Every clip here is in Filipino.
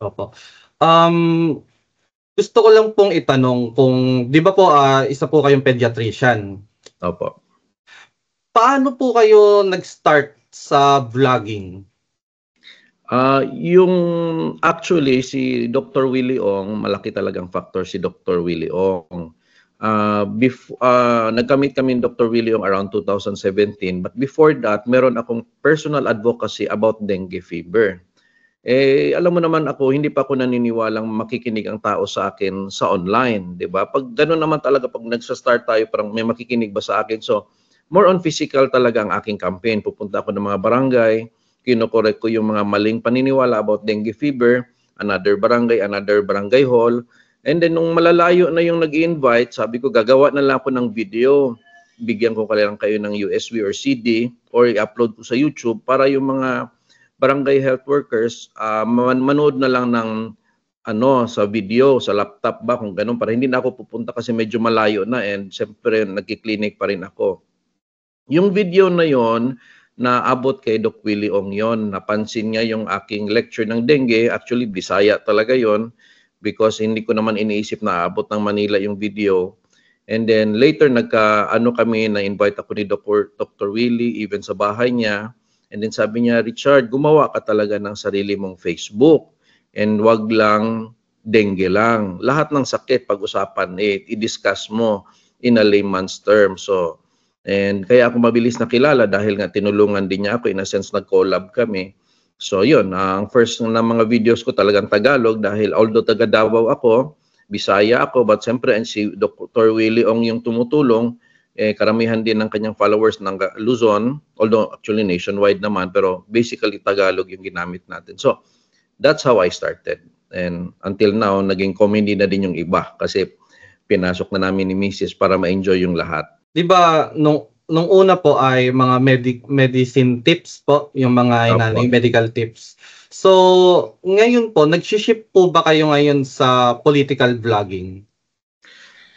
Opo. Um, Gusto ko lang pong itanong kung 'di ba po, isa po kayong pediatrician. Opo. Paano po kayo nag-start sa vlogging? Yung actually si Dr. Willie Ong, malaki talagang factor si Dr. Willie Ong. Nagkamit kami ni Dr. Willie Ong around 2017, but before that, meron akong personal advocacy about dengue fever. Alam mo naman ako, hindi pa ako naniniwalang makikinig ang tao sa akin sa online, 'di ba? Pag gano'n naman talaga, pag nagsa-start tayo, parang may makikinig ba sa akin? So, more on physical talaga ang aking campaign. Pupunta ako ng mga barangay, kino-correct ko yung mga maling paniniwala about dengue fever, another barangay hall. And then nung malalayo na yung nag-invite, sabi ko gagawa na lang ako ng video. Bigyan ko lang kayo ng USB or CD or i-upload ko sa YouTube para yung mga barangay health workers manood na lang ng sa video, sa laptop ba, kung ganun, para hindi na ako pupunta kasi medyo malayo na, and siyempre nagki-clinic pa rin ako. Yung video na yon na abot kay Doc Willie Ong yon, napansin niya yung aking lecture ng dengue. Actually, Bisaya talaga yon because hindi ko naman iniisip na abot ng Manila yung video. And then later kami, na-invite ako ni Dr. Willie even sa bahay niya. And then sabi niya, Richard, gumawa ka talaga ng sarili mong Facebook. And wag lang dengue lang. Lahat ng sakit pag-usapan, i-discuss mo in a layman's term. So, and kaya ako mabilis nakilala dahil nga tinulungan din niya ako. In a sense, nag-collab kami. So, yun. Ang first na mga videos ko talagang Tagalog dahil although taga Davao ako, Bisaya ako, but siyempre si Dr. Willie Ong yung tumutulong. Karamihan din ng kanyang followers ng Luzon, although actually nationwide naman, pero basically Tagalog yung ginamit natin. So, that's how I started. And until now, naging comedy na din yung iba kasi pinasok na namin ni Mrs. para ma-enjoy yung lahat. Di ba, nung una po ay mga medicine tips po, yung mga yung medical tips. So, ngayon po, nag-shift po ba kayo ngayon sa political vlogging?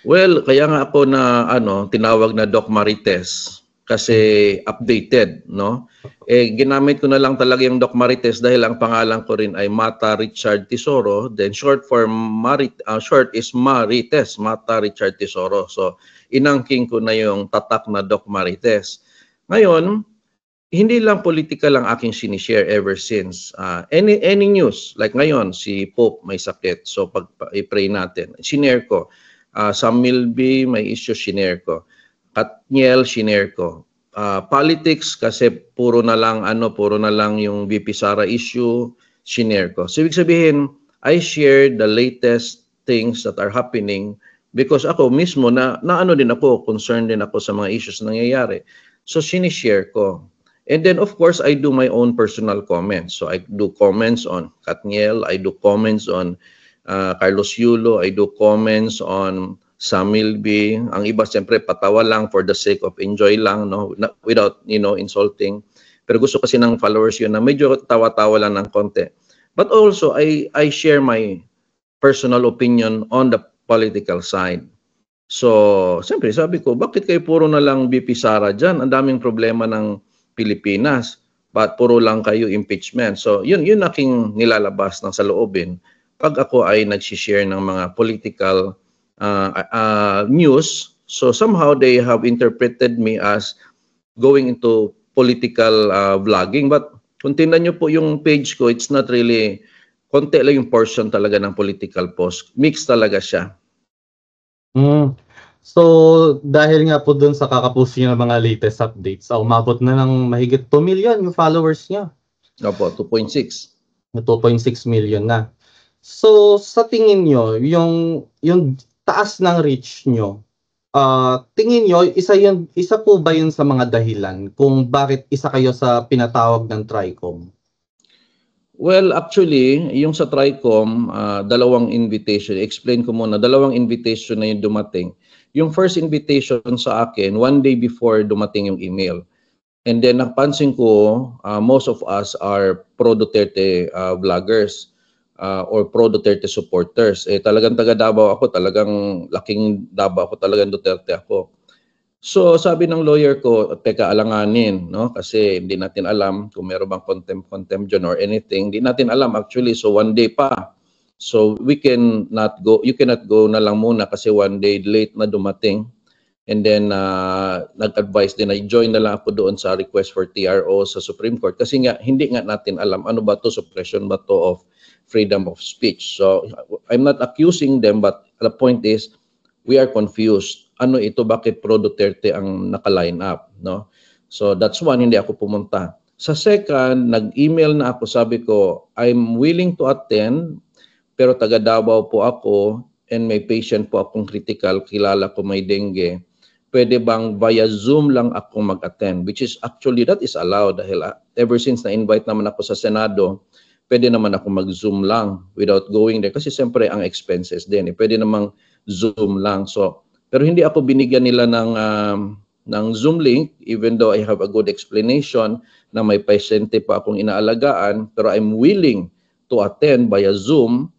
Well, kaya nga ako na tinawag na Doc Marites kasi updated, no? Ginamit ko na lang talaga yung Doc Marites dahil ang pangalan ko rin ay Mata Richard Tesoro. Then short is Marites, Mata Richard Tesoro. So, inangking ko na yung tatak na Doc Marites. Ngayon, hindi lang political ang aking sinishare ever since. Any news, like ngayon, si Pope may sakit, so i-pray natin. Sinare ko. Sam Milby, may issue, shinare ko. Katniel, shinare ko. Politics, kasi puro na lang yung VP Sara issue, shinare ko. So, ibig sabihin, I share the latest things that are happening because ako mismo, concerned din ako sa mga issues na nangyayari. So, sinishare ko. And then, of course, I do my own personal comments. So, I do comments on Katniel, I do comments on Carlos Yulo, I do comments on Sam Milby. Ang iba siyempre patawa lang for the sake of enjoy lang, no, without insulting. Pero gusto kasi ng followers yun na medyo tawa-tawa lang ng konti. But also I share my personal opinion on the political side. So, siyempre sabi ko, bakit kayo puro na lang VP Sara dyan? Ang daming problema ng Pilipinas. But puro lang kayo impeachment. So, yun aking nilalabas ng saloobin pag ako ay nag-share ng mga political news. So somehow they have interpreted me as going into political vlogging. But kung tingnan nyo po yung page ko, it's not really, konti lang yung portion talaga ng political post. Mix talaga siya. So dahil nga po dun sa kakapost niya ng mga latest updates, umabot na ng mahigit 2 million yung followers niya. Opo, 2.6. 2.6 million na. So, sa tingin nyo, yung taas ng reach nyo, tingin nyo, isa po ba yun sa mga dahilan kung bakit isa kayo sa pinatawag ng TRICOM? Well, actually, yung sa TRICOM, dalawang invitation. Explain ko muna, dalawang invitation na yung dumating. Yung first invitation sa akin, one day before dumating yung email. And then, napansin ko, most of us are pro-Duterte vloggers. Or pro-Duterte supporters. Talagang taga Davao ako, talagang laking Davao ako, talagang Duterte ako. So sabi ng lawyer ko, teka, alanganin, no? Kasi hindi natin alam kung meron bang contempt dyan or anything. Hindi natin alam actually. So one day pa, So we cannot go, you cannot go na lang muna kasi one day late na dumating. And then nag-advise din, I-join na lang ako doon sa request for TRO sa Supreme Court kasi nga hindi nga natin alam ano ba to, suppression ba to of freedom of speech. So I'm not accusing them, but the point is we are confused. Ano ito, bakit pro Duterte ang naka-line up, no? So that's one, hindi ako pumunta. Sa second, nag-email na ako, sabi ko, I'm willing to attend, pero taga Davao po ako and may patient po akong critical, kilala ko may dengue. Pwede bang via Zoom lang ako mag-attend? Which is actually, that is allowed dahil ever since na-invite naman ako sa Senado, pwede naman ako mag-Zoom lang without going there. Kasi siyempre ang expenses din. Pwede namang Zoom lang. So, pero hindi ako binigyan nila ng Zoom link even though I have a good explanation na may pasyente pa akong inaalagaan. Pero I'm willing to attend via Zoom.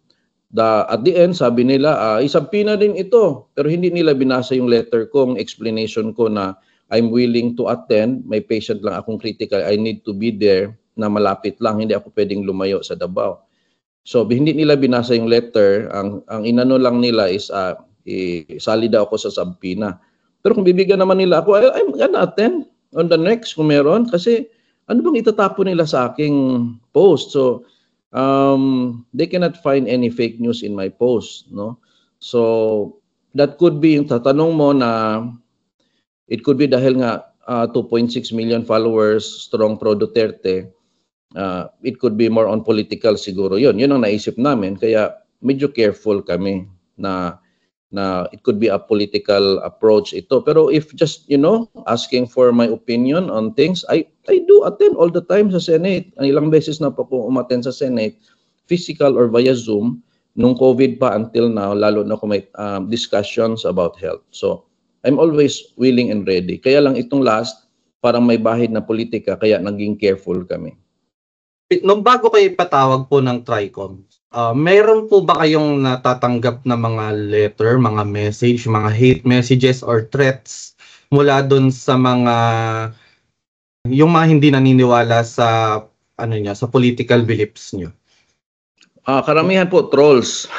At the end, sabi nila, isabpina din ito. Pero hindi nila binasa yung letter kong explanation ko na I'm willing to attend. May patient lang akong critical. I need to be there na malapit lang. Hindi ako pwedeng lumayo sa Davao. So, hindi nila binasa yung letter. Ang inano lang nila is isali daw ako sa Sampina. Pero kung bibigyan naman nila ako, I'm gonna attend on the next kung meron. Kasi ano bang itatapon nila sa aking post? So, they cannot find any fake news in my post, no? So that could be yung tatanong mo na it could be dahil nga 2.6 million followers, strong pro Duterte. It could be more on political siguro. Yun ang naisip namin, kaya medyo careful kami na it could be a political approach ito. Pero if just, asking for my opinion on things, I do attend all the time sa Senate. Ilang beses na po ako umattend sa Senate, physical or via Zoom, nung COVID pa until now, lalo na kung may discussions about health. So, I'm always willing and ready. Kaya lang itong last, parang may bahid na politika, kaya naging careful kami. Nung bago kayo ipatawag po ng TRICOM, meron po ba kayong natatanggap na mga letter, mga message, mga hate messages or threats mula dun sa yung mga hindi naniniwala sa sa political beliefs nyo? Karamihan po trolls.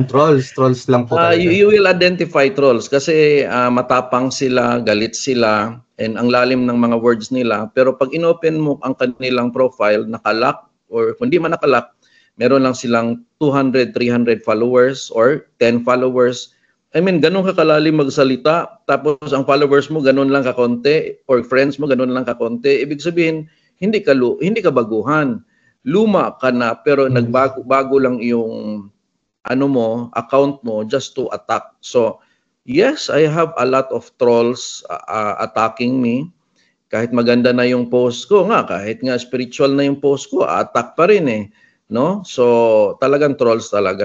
Trolls lang po. You will identify trolls kasi matapang sila, galit sila, and ang lalim ng mga words nila. Pero pag inopen mo ang kanilang profile, nakalock, or kung di man nakalock, meron lang silang 200, 300 followers or 10 followers. I mean, ganun ka kalalim magsalita, tapos ang followers mo ganun lang kakonti, or friends mo ganun lang kakonti. Ibig sabihin, hindi ka baguhan. Luma ka na, pero nagbago lang yung account mo just to attack. So, yes, I have a lot of trolls attacking me. Kahit maganda na yung post ko, kahit nga spiritual na yung post ko, attack pa rin eh. No? So, talagang trolls talaga.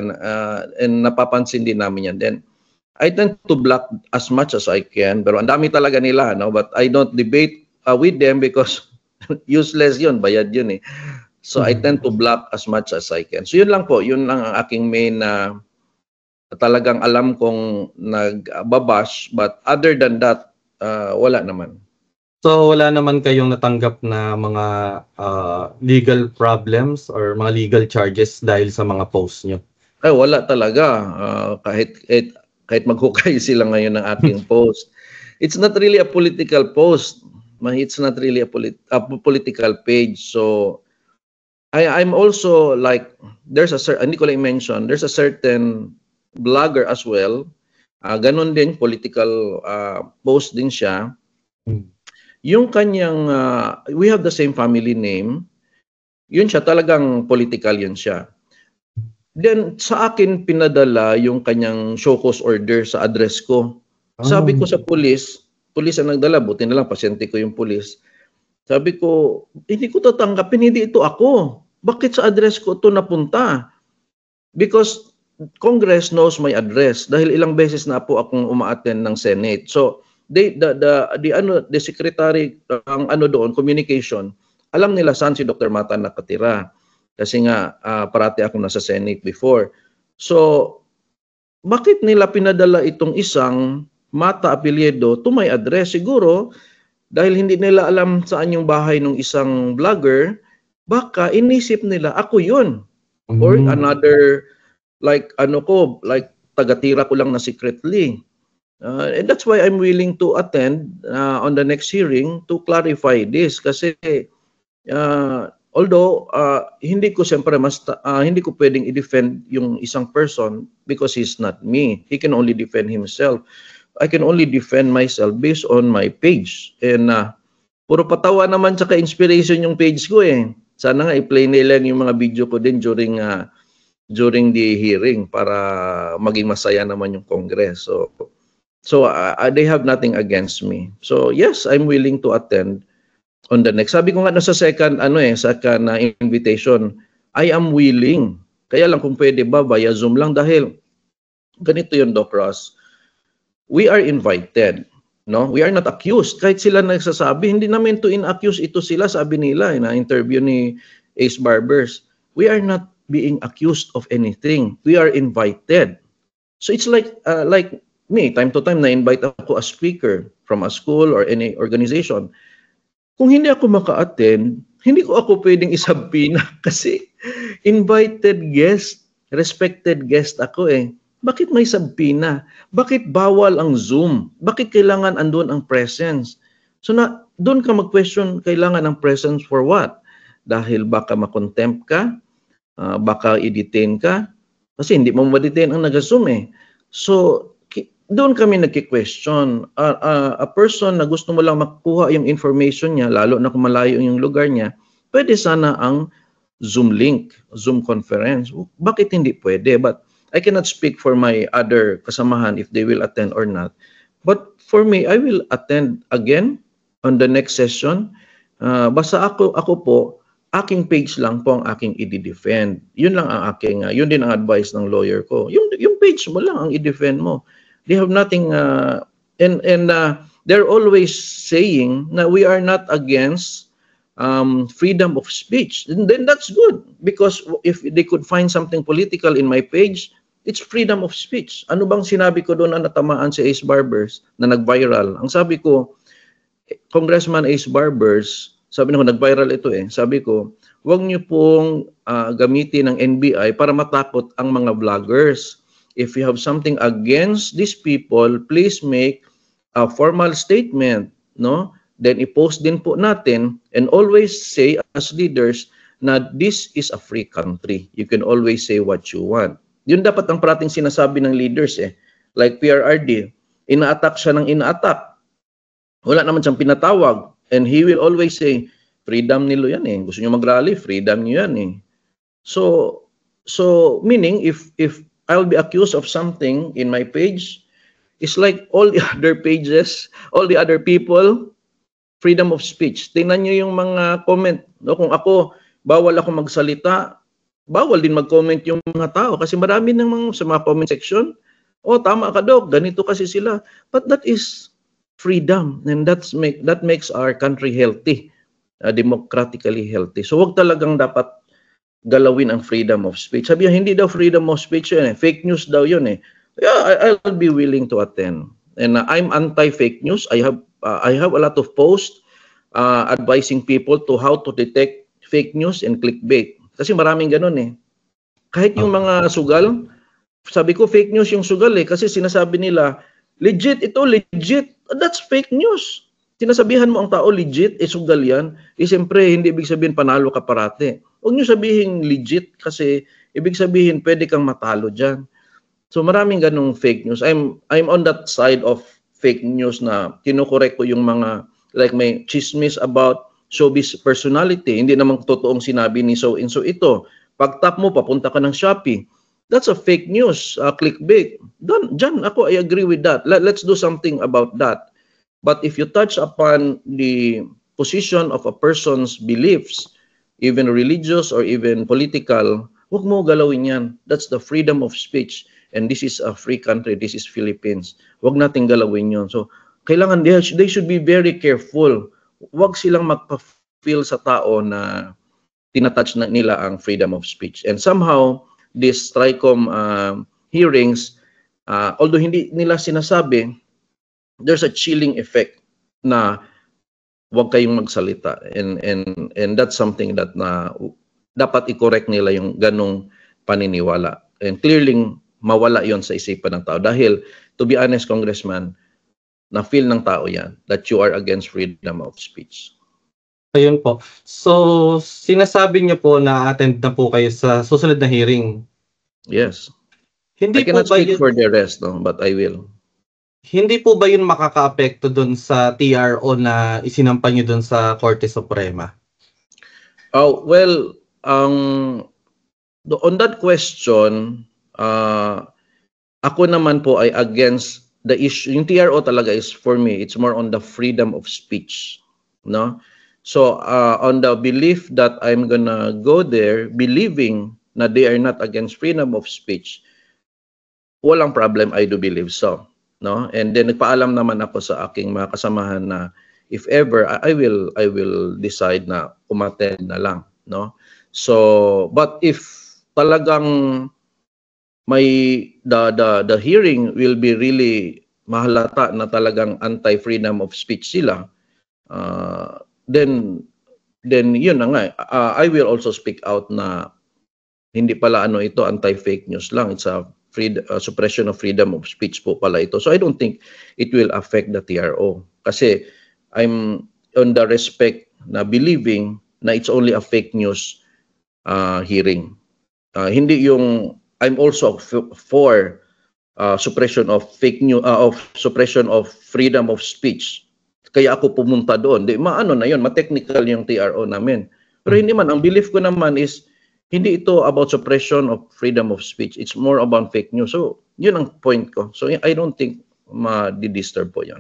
And napapansin din namin yan. Then, I tend to block as much as I can. Pero ang dami talaga nila, no? But I don't debate with them because useless yun, bayad yun eh. So, I tend to block as much as I can. So, yun lang po. Yun lang ang aking main talagang alam kong nagbabash. But other than that, wala naman. So, wala naman kayong natanggap na mga legal problems or mga legal charges dahil sa mga posts nyo? Ay, wala talaga. Kahit maghukay sila ngayon ng aking post. It's not really a political post. It's not really a political page. So, I'm also like, hindi ko lang mention, there's a certain blogger as well. Ganon din, political post din siya. Yung kanyang, we have the same family name. Yun siya, talagang political yun siya. Then, sa akin pinadala yung kanyang show cause order sa address ko. Sabi ko sa pulis ang nagdala, buti na lang, pasyente ko yung pulis. Sabi ko, hindi ko tatanggapin, hindi ito ako. Bakit sa address ko ito napunta? Because Congress knows my address dahil ilang beses na po akong umaattend ng Senate. So, the secretary ang doon, communication, alam nila saan si Dr. Mata nakatira. Kasi nga, parati ako nasa Senate before. So, bakit nila pinadala itong isang Mata apelyido to my address? Siguro, dahil hindi nila alam saan yung bahay ng isang vlogger, baka inisip nila, ako yun. Or another like ano ko, like tagatira ko lang na secretly. And that's why I'm willing to attend on the next hearing to clarify this kasi although hindi ko siyempre hindi ko pwedeng i-defend yung isang person because he's not me. He can only defend himself. I can only defend myself based on my page. And puro patawa naman tsaka inspiration yung page ko eh. Sana nga i-play nila yung mga video ko din during the hearing para maging masaya naman yung Congress. So they have nothing against me. So yes, I'm willing to attend on the next. Sabi ko nga sa second invitation, I am willing. Kaya lang kung pwede ba via Zoom lang dahil ganito yun, Doc Ross. We are invited. No, we are not accused. Kahit sila nagsasabi, hindi namin to in-accuse ito sila, sabi nila na interview ni Ace Barbers. We are not being accused of anything. We are invited. So it's like me, time to time na-invite ako as speaker from a school or any organization. Kung hindi ako maka-attend, hindi ko ako pwedeng isabina kasi invited guest, respected guest ako eh. Bakit may sabpina? Bakit bawal ang Zoom? Bakit kailangan andun ang presence? So doon ka mag-question, kailangan ng presence for what? Dahil baka makontempt ka, baka i-detain ka, kasi hindi mo ma-detain ang nag-Zoom eh. So doon kami nagki-question. A person na gusto mo lang makuha yung information niya, lalo na kung malayo yung lugar niya, pwede sana ang Zoom link, Zoom conference. Bakit hindi pwede? But I cannot speak for my other kasamahan if they will attend or not. But for me, I will attend again on the next session. Basta ako po, aking page lang po ang aking i-defend. Yun lang ang aking, yun din ang advice ng lawyer ko. Yung page mo lang ang i-defend mo. They have nothing, and they're always saying na we are not against freedom of speech. And then that's good because if they could find something political in my page, it's freedom of speech. Ano bang sinabi ko doon na natamaan si Ace Barbers na nag-viral? Ang sabi ko, Congressman Ace Barbers, sabi ko nag-viral ito eh. Sabi ko, huwag niyo pong gamitin ng NBI para matakot ang mga vloggers. If you have something against these people, please make a formal statement, no? Then i-post din po natin and always say as leaders na this is a free country. You can always say what you want. Yun dapat ang parating sinasabi ng leaders eh. Like PRRD, ina-attack siya ng ina-attack. Wala naman siyang pinatawag. And he will always say, freedom nilo yan eh. Gusto nyo mag-rally, freedom nyo yan eh. So meaning if I'll be accused of something in my page, it's like all the other pages, all the other people, freedom of speech. Tingnan nyo yung mga comment. No? Kung ako, bawal ako magsalita, bawal din mag-comment yung mga tao kasi marami ng sa mga comment section, oh tama ka Doc, ganito kasi sila. But that is freedom and that makes our country healthy, democratically healthy. So wag talagang dapat galawin ang freedom of speech. Sabi hindi daw freedom of speech yun eh. Fake news daw yun eh. Yeah, I'll be willing to attend. And I'm anti-fake news. I have a lot of posts advising people to how to detect fake news and clickbait. Kasi maraming ganun eh. Kahit yung mga sugal, sabi ko fake news yung sugal eh. Kasi sinasabi nila, legit ito, legit. That's fake news. Sinasabihan mo ang tao legit, sugal yan. Siyempre, hindi ibig sabihin panalo ka parate. Huwag nyo sabihin legit kasi ibig sabihin pwede kang matalo dyan. So maraming ganung fake news. I'm on that side of fake news na kinukorek ko yung mga like may chismis about showbiz personality. Hindi naman totoong sinabi ni so and so ito. Pag tap mo, papunta ka ng Shopee. That's a fake news, clickbait. Diyan ako, I agree with that. Let's do something about that. But if you touch upon the position of a person's beliefs, even religious or even political, huwag mo galawin yan. That's the freedom of speech. And this is a free country. This is Philippines. Huwag natin galawin yun. So, kailangan they should be very careful. Huwag silang magpa-feel sa tao na tinatouch na nila ang freedom of speech. And somehow, these TRICOM hearings, although hindi nila sinasabi, there's a chilling effect na huwag kayong magsalita. And that's something that dapat i-correct nila yung ganong paniniwala. And clearly, mawala yon sa isipan ng tao. Dahil, to be honest, Congressman, na-feel ng tao yan that you are against freedom of speech. Ayun po. So, sinasabi niyo po na attend na po kayo sa susunod na hearing. Yes. Hindi I cannot po ba speak yun, for the rest, no, but I will. hindi po ba yun makakaapekto dun sa TRO na isinampa niyo dun sa Korte Suprema? Oh, well, on that question, ako naman po ay against the issue. Yung TRO talaga is, for me, it's more on the freedom of speech, no? So, on the belief that I'm gonna go there, believing na they are not against freedom of speech, walang problem, I do believe so, no? And then nagpaalam naman ako sa aking mga kasamahan na if ever I will decide na umattend na lang, no? So, but if talagang may the hearing will be really mahalata na talagang anti-freedom of speech sila, then yun na nga, I will also speak out na hindi pala ito anti-fake news lang, it's a suppression of freedom of speech po pala ito. So I don't think it will affect the TRO kasi I'm on the respect na believing na it's only a fake news hearing. Hindi yung I'm also for suppression of fake news, of suppression of freedom of speech. Kaya ako pumunta doon. Maano na yun, ma-technical yung TRO namin. Pero hindi man, ang belief ko naman is hindi ito about suppression of freedom of speech. It's more about fake news. So, yun ang point ko. So, I don't think ma-disturb po yan.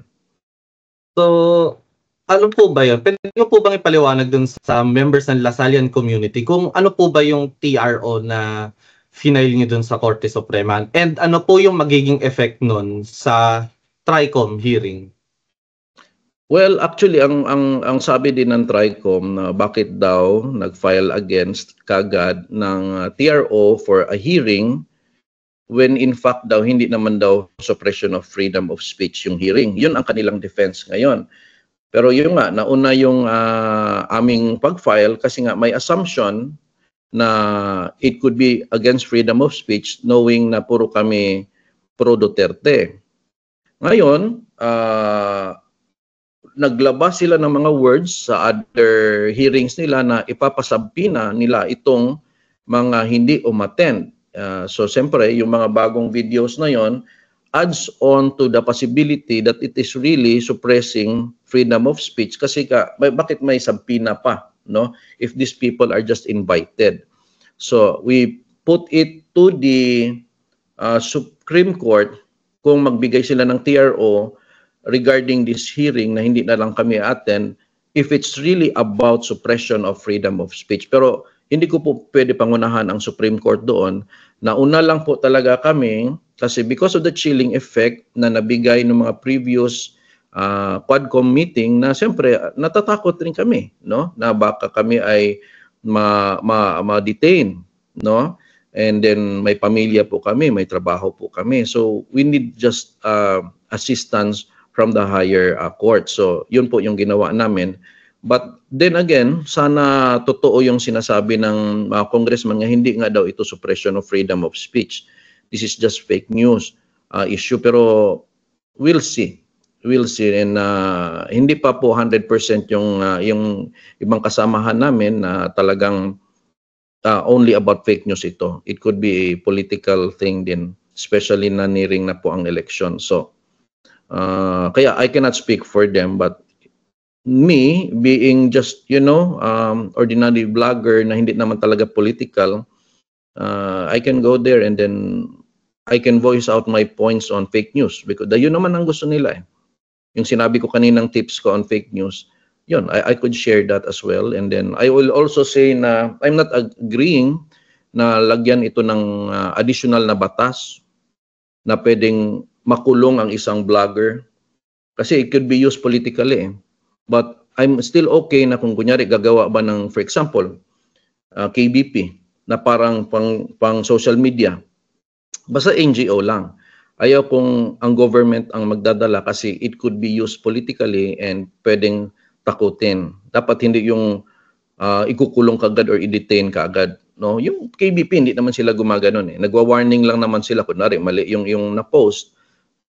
So, ano po ba yun? Pwede nyo po bang ipaliwanag dun sa members ng Lasallian community kung ano po ba yung TRO na final nyo dun sa Korte Suprema? And ano po yung magiging effect nun sa TRICOM hearing? Well, actually, ang sabi din ng TRICOM na bakit daw nag-file against kagad ng TRO for a hearing when in fact daw hindi naman daw suppression of freedom of speech yung hearing. Yun ang kanilang defense ngayon. Pero yun nga, nauna yung aming pag-file kasi nga may assumption na it could be against freedom of speech knowing na puro kami pro Duterte. Ngayon, naglabas sila ng mga words sa other hearings nila na ipapasabpina nila itong mga hindi umattend. So, siyempre, yung mga bagong videos na yon adds on to the possibility that it is really suppressing freedom of speech kasi bakit may sabpina pa, no? If these people are just invited. So, we put it to the Supreme Court kung magbigay sila ng TRO regarding this hearing na hindi na lang kami attend if it's really about suppression of freedom of speech. Pero hindi ko po pwede pangunahan ang Supreme Court doon. Nauna lang po talaga kami kasi because of the chilling effect na nabigay ng mga previous Quadcom meeting na siyempre natatakot rin kami, no? Na baka kami ay ma-detain, no? And then may pamilya po kami, may trabaho po kami. So we need just assistance from the higher court. So yun po yung ginawa namin. But then again, sana totoo yung sinasabi ng congressman nga hindi nga daw ito suppression of freedom of speech. This is just fake news issue. Pero we'll see. We'll see. And hindi pa po 100% yung ibang kasamahan namin na talagang only about fake news ito. It could be a political thing din, especially na nearing na po ang election. So, kaya I cannot speak for them, but me being just, ordinary vlogger na hindi naman talaga political, I can go there and then I can voice out my points on fake news because yun naman ang gusto nila eh. Yung sinabi ko kaninang tips ko on fake news, yun, I could share that as well. And then I will also say na I'm not agreeing na lagyan ito ng additional na batas na pwedeng makulong ang isang vlogger kasi it could be used politically. But I'm still okay na kung kunyari gagawa ba ng, for example, KBP na parang pang social media. Basta NGO lang. Ayaw kung ang government ang magdadala kasi it could be used politically and pwedeng takutin. Dapat hindi yung ikukulong kagad or i-detain kagad. No, yung KBP hindi naman sila gumaganon eh. Nagwa-warning lang naman sila kunwari mali yung na-post.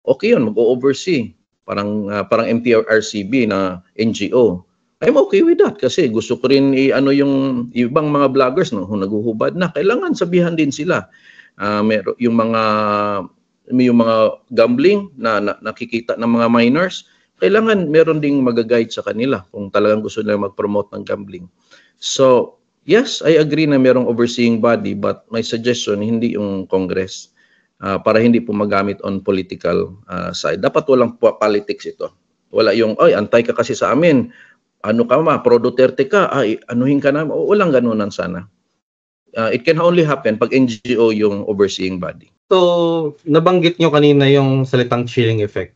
Okay yun, mag-oversee. Parang MTRCB na NGO. I'm okay with that kasi gusto ko rin yung ibang mga vloggers no, naguhubad na. Kailangan sabihan din sila. Yung mga gambling na nakikita ng mga minors, kailangan meron ding mag-guide sa kanila kung talagang gusto nila mag-promote ng gambling. So, yes, I agree na merong overseeing body but my suggestion, hindi yung Congress para hindi po magamit on political side. Dapat walang politics ito. Wala yung, ay, antay ka kasi sa amin. Ano ka pro Duterte ka, ay, anuhin ka na. Walang ganunan sana. It can only happen pag NGO yung overseeing body. So, nabanggit nyo kanina yung salitang chilling effect.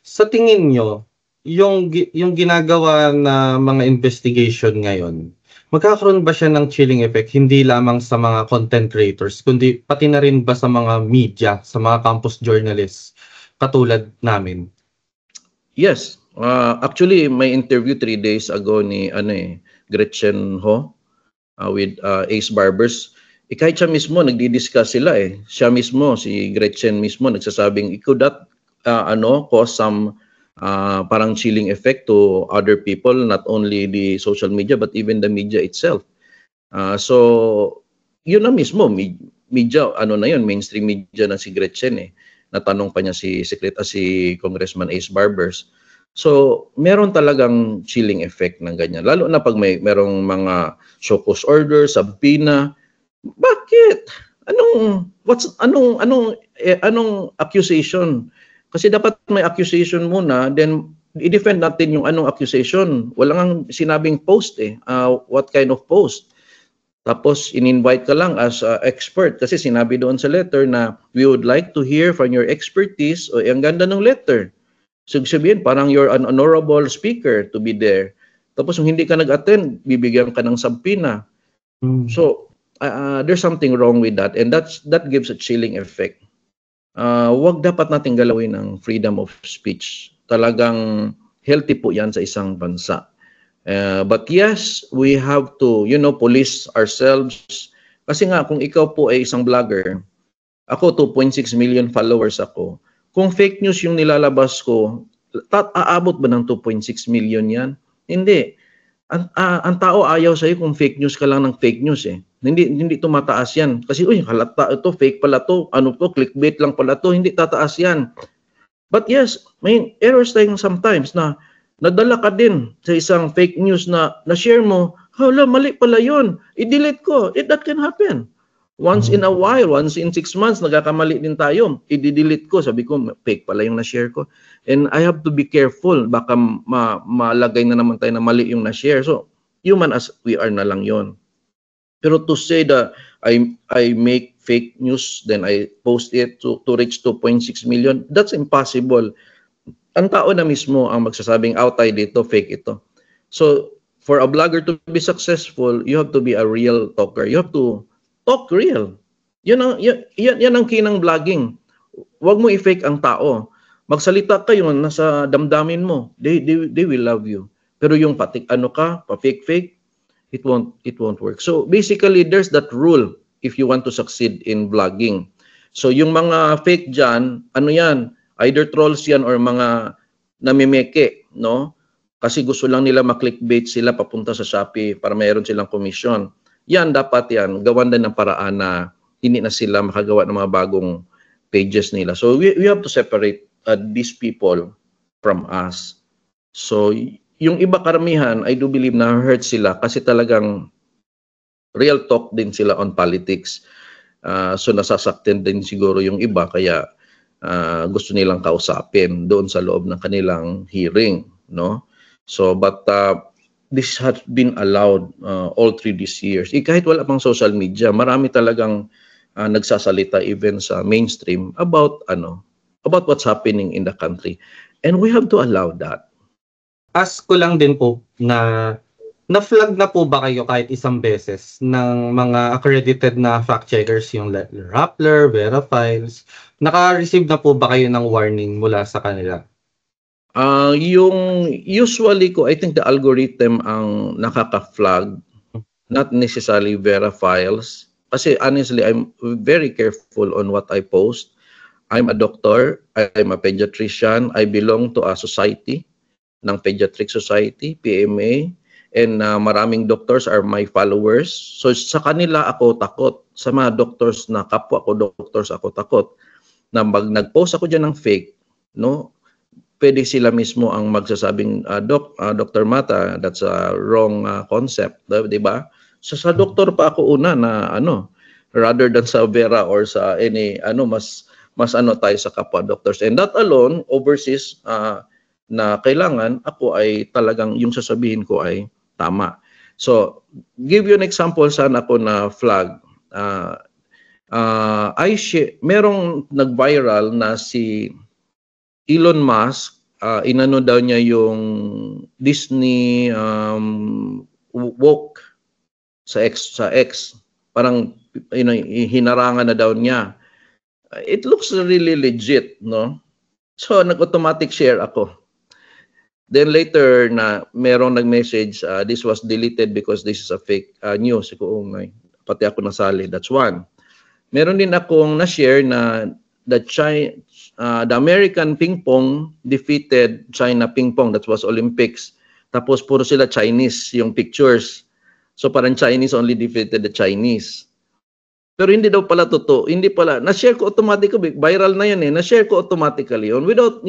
Sa tingin nyo, yung ginagawa na mga investigation ngayon, magkakaroon ba siya ng chilling effect hindi lamang sa mga content creators, kundi pati na rin ba sa mga media, sa mga campus journalists katulad namin? Yes. Actually, may interview 3 days ago ni Gretchen Ho with Ace Barbers. Kahit siya mismo, nagdi-discuss sila eh. Siya mismo, si Gretchen mismo, nagsasabing, could that cause some parang chilling effect to other people, not only the social media, but even the media itself. So, yun na mismo, media, na yun, mainstream media na si Gretchen eh. Natanong pa niya si Congressman Ace Barbers. So, meron talagang chilling effect ng ganyan. Lalo na pag merong mga show cause order, subpoena. Bakit? Anong accusation? Kasi dapat may accusation muna, then i-defend natin yung anong accusation. Walang sinabing post eh. What kind of post? Tapos in-invite ka lang as expert kasi sinabi doon sa letter na we would like to hear from your expertise. O ang ganda ng letter. So sabihin parang you're an honorable speaker to be there. Tapos kung hindi ka nag-attend, bibigyan ka ng subpoena. So there's something wrong with that and that gives a chilling effect. Wag dapat nating galawin ang freedom of speech. Talagang healthy po 'yan sa isang bansa. But yes, we have to, police ourselves. Kasi nga kung ikaw po ay isang vlogger, ako 2.6 million followers ako. Kung fake news yung nilalabas ko, aabot ba ng 2.6 million yan? Hindi. Ang tao ayaw sa'yo kung fake news ka lang ng fake news eh. Hindi tumataas yan. Kasi, halata ito, fake pala to, clickbait lang pala to, hindi tataas yan. But yes, may errors tayong sometimes na nadala ka din sa isang fake news na na-share mo, hala, mali pala yun, i-delete ko. That can happen. Once in a while, once in 6 months, nagkakamali din tayo. I-delete ko. Sabi ko, fake pala yung na-share ko. And I have to be careful. Baka malagay na naman tayo na mali yung na-share. So, human as we are na lang yon. Pero to say that I make fake news, then I post it to reach 2.6 million, that's impossible. Ang tao na mismo ang magsasabing, tayo dito, fake ito. So, for a blogger to be successful, you have to be a real talker. You have to talk real. Yan ang kinang vlogging. Huwag mo i-fake ang tao. Magsalita ka yung nasa damdamin mo. They will love you. Pero yung pa-fake, it won't work. So basically, there's that rule if you want to succeed in vlogging. So yung mga fake dyan, yan? Either trolls yan or mga namimeke, no? Kasi gusto lang nila ma-clickbait sila papunta sa Shopee para mayroon silang commission. Yan, dapat yan. Gawan din ng paraan na hindi na sila makagawa ng mga bagong pages nila. So, we have to separate these people from us. So, yung iba karamihan, I do believe na hurt sila kasi talagang real talk din sila on politics. So, nasasaktan din siguro yung iba kaya gusto nilang kausapin doon sa loob ng kanilang hearing, no? So, but this has been allowed all through these years. Kahit wala pang social media, marami talagang nagsasalita even sa mainstream about what's happening in the country. And we have to allow that. Ask ko lang din po na-flag na po ba kayo kahit isang beses ng mga accredited na fact-checkers, yung Rappler, Verifiles? Naka-receive na po ba kayo ng warning mula sa kanila? Yung usually ko, I think the algorithm ang nakaka-flag, not necessarily Vera Files. Kasi honestly, I'm very careful on what I post. I'm a doctor, I'm a pediatrician, I belong to a society, ng Pediatric Society, PMA, and maraming doctors are my followers. So sa kanila ako takot, sa mga doctors na kapwa ko doctors ako takot, na nag-post ako dyan ng fake, no? Pwede sila mismo ang magsasabing, Dr. Mata, that's a wrong concept, di ba? So sa doktor pa ako una na rather than sa Vera or sa any mas tayo sa kapwa doctors. And that alone overseas na kailangan ako ay talagang yung sasabihin ko ay tama. So give you an example saan ako na flag. Merong nag-viral na si Elon Musk, inano daw niya yung Disney woke sa X. Parang hinarangan na daw niya. It looks really legit, no? So nag-automatic share ako. Then later na merong nag-message, this was deleted because this is a fake news. Pati ako nasali. That's one. Meron din akong na-share na the American ping pong defeated China ping pong. That was Olympics. Tapos puro sila Chinese yung pictures. So parang Chinese only defeated the Chinese. Pero hindi daw pala totoo. Hindi pala. Na-share ko automatically. Viral na yan eh. Na-share ko automatically yun. Without,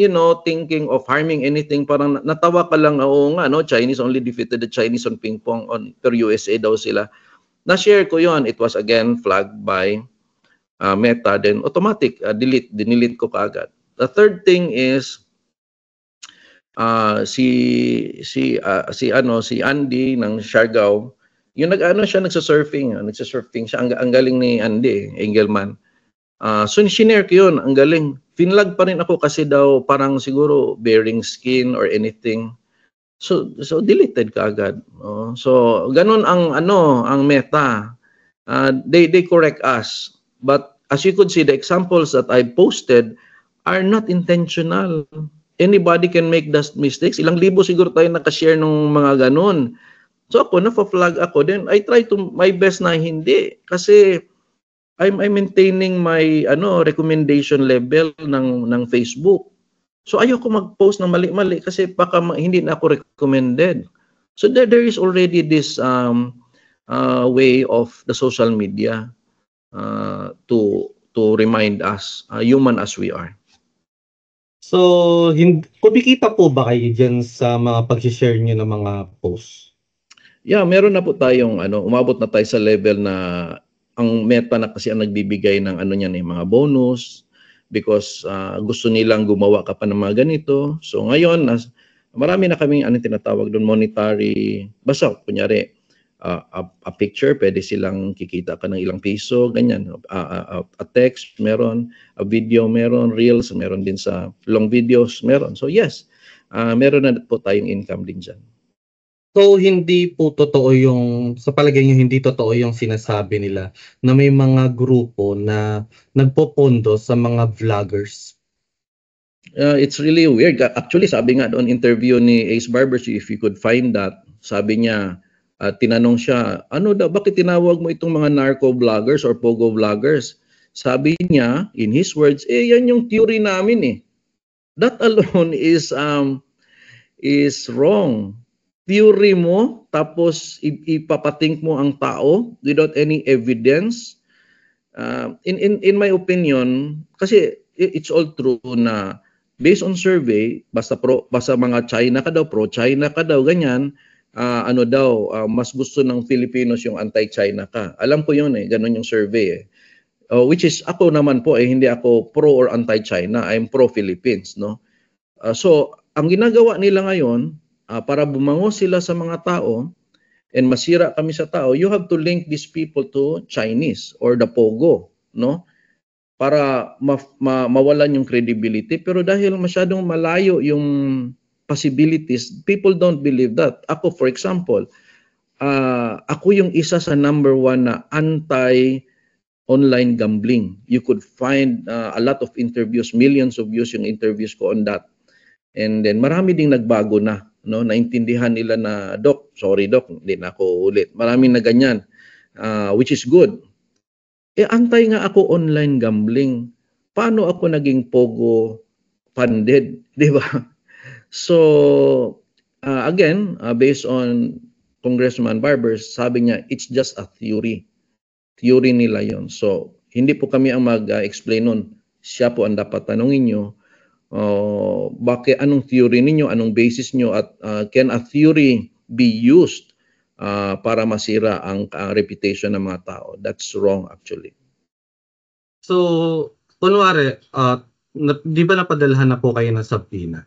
thinking of harming anything. Parang natawa ka lang, oo nga, no? Chinese only defeated the Chinese on ping pong. Per USA daw sila. Na-share ko yon. It was again flagged by Meta, then automatic delete ko kaagad. The third thing is si Andy ng Siargao, yung nagsasurfing siya, ang galing ni Andy Engelman. So sinare ko yun, ang galing. Finlag pa rin ako kasi daw parang siguro bearing skin or anything. So deleted kaagad. So ganun ang Meta. They correct us. But as you could see, the examples that I posted are not intentional. Anybody can make those mistakes. Ilang libo siguro tayo nakashare ng mga ganun. So ako, na-flag ako. Then I try to my best na hindi. Kasi I'm maintaining my recommendation level ng Facebook. So ayoko mag-post ng mali-mali kasi baka hindi na ako recommended. So there is already this way of the social media to remind us, human as we are. So, kumikita po ba kayo dyan sa mga pag-share nyo ng mga posts? Yeah, meron na po tayong umabot na tayo sa level na ang Meta na kasi ang nagbibigay ng mga bonus because gusto nilang gumawa ka pa ng mga ganito. So ngayon, marami na kaming tinatawag doon monetary, basta kunyari a picture, pwede silang kikita ka ng ilang piso, ganyan. A text, meron. A video, meron. Reels, meron din sa long videos, meron. So yes, meron na po tayong income din dyan. So, hindi po totoo sa palagay nyo, hindi totoo yung sinasabi nila na may mga grupo na nagpopondo sa mga vloggers? It's really weird. Actually, sabi nga doon interview ni Ace Barbers, if you could find that, sabi niya, tinanong siya, bakit tinawag mo itong mga narco vloggers or pogo vloggers? Sabi niya, in his words, yan yung theory namin eh. That alone is wrong. Theory mo, tapos ipapatink mo ang tao without any evidence. In my opinion, kasi it's all true na based on survey, basta mga China ka daw, pro-China ka daw, ganyan, mas gusto ng Filipinos yung anti-China ka. Alam ko yun ganun yung survey which is ako naman po hindi ako pro or anti-China, I'm pro-Philippines, no? So, ang ginagawa nila ngayon, para bumango sila sa mga tao and masira kami sa tao, you have to link these people to Chinese or the Pogo, no? Para mawalan yung credibility. Pero dahil masyadong malayo yung possibilities, people don't believe that. Ako, for example, ako yung isa sa number 1 na anti-online gambling. You could find a lot of interviews, millions of views yung interviews ko on that. And then marami ding nagbago na, no? Naintindihan nila na, Doc, sorry Doc, hindi na ako ulit. Marami na ganyan, which is good. Antay nga ako online gambling. Paano ako naging Pogo funded, di ba? So, again, based on Congressman Barbers, sabi niya, it's just a theory. Theory nila yon. So, hindi po kami ang mag-explain nun. Siya po ang dapat tanungin nyo. Bakit, anong theory ninyo, anong basis nyo, at can a theory be used para masira ang reputation ng mga tao? That's wrong actually. So, kunwari, di ba napadalhan na po kayo ng subpoena?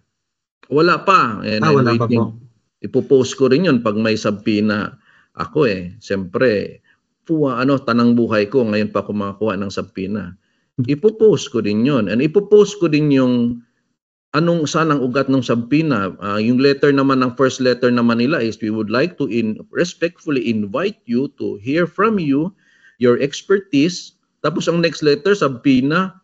Wala pa. And wala pa po. Ipopost ko rin yun pag may subpoena ako Siyempre, tanang buhay ko, ngayon pa ako makakuha ng subpoena. Ipopost ko din yun. And ipopost ko din yung saan ang ugat ng subpoena. Yung letter naman, ng first letter naman nila is, we would like to respectfully invite you to hear from you your expertise. Tapos ang next letter, subpoena.